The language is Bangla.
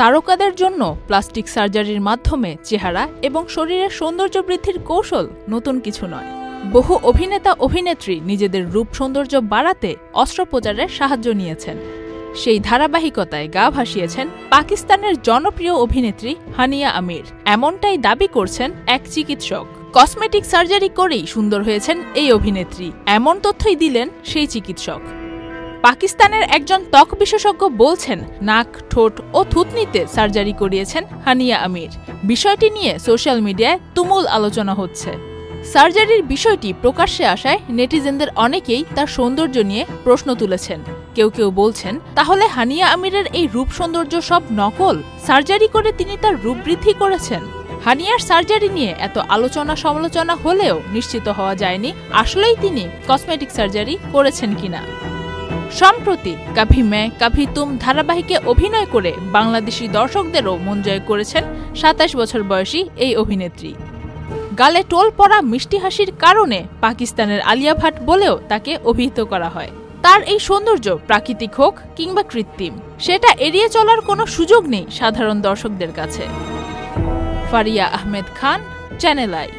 তারকাদের জন্য প্লাস্টিক সার্জারির মাধ্যমে চেহারা এবং শরীরের সৌন্দর্য বৃদ্ধির কৌশল নতুন কিছু নয়। বহু অভিনেতা অভিনেত্রী নিজেদের রূপ সৌন্দর্য বাড়াতে অস্ত্রোপচারের সাহায্য নিয়েছেন। সেই ধারাবাহিকতায় গা ভাসিয়েছেন পাকিস্তানের জনপ্রিয় অভিনেত্রী হানিয়া আমির। এমনটাই দাবি করছেন এক চিকিৎসক। কসমেটিক সার্জারি করেই সুন্দর হয়েছেন এই অভিনেত্রী, এমন তথ্যই দিলেন সেই চিকিৎসক। পাকিস্তানের একজন ত্বক বিশেষজ্ঞ বলছেন, নাক, ঠোঁট ও থুতনিতে সার্জারি করিয়েছেন হানিয়া আমির। বিষয়টি নিয়ে সোশ্যাল মিডিয়ায় তুমুল আলোচনা হচ্ছে। সার্জারির বিষয়টি প্রকাশ্যে আসায় নেটিজেনদের অনেকেই তার সৌন্দর্য নিয়ে প্রশ্ন তুলেছেন। কেউ কেউ বলছেন, তাহলে হানিয়া আমিরের এই রূপ সৌন্দর্য সব নকল? সার্জারি করে তিনি তার রূপ বৃদ্ধি করেছেন? হানিয়ার সার্জারি নিয়ে এত আলোচনা সমালোচনা হলেও নিশ্চিত হওয়া যায়নি আসলেই তিনি কসমেটিক সার্জারি করেছেন কিনা। সম্প্রতি কভি मैं कभी तुम ধারাবাহিকে অভিনয় করে বাংলাদেশি দর্শকদেরও মন জয় করেছেন ২৭ বছর বয়সী এই অভিনেত্রী। গালে টোল পড়া মিষ্টি হাসির কারণে পাকিস্তানের আলিয়া ভাট বলেও তাকে অভিহিত করা হয়। তার এই সৌন্দর্য প্রাকৃতিক হোক কিংবা কৃত্রিম, সেটা এড়িয়ে চলার কোনো সুযোগ নেই সাধারণ দর্শকদের কাছে। Faria Ahmed Khan, channel I.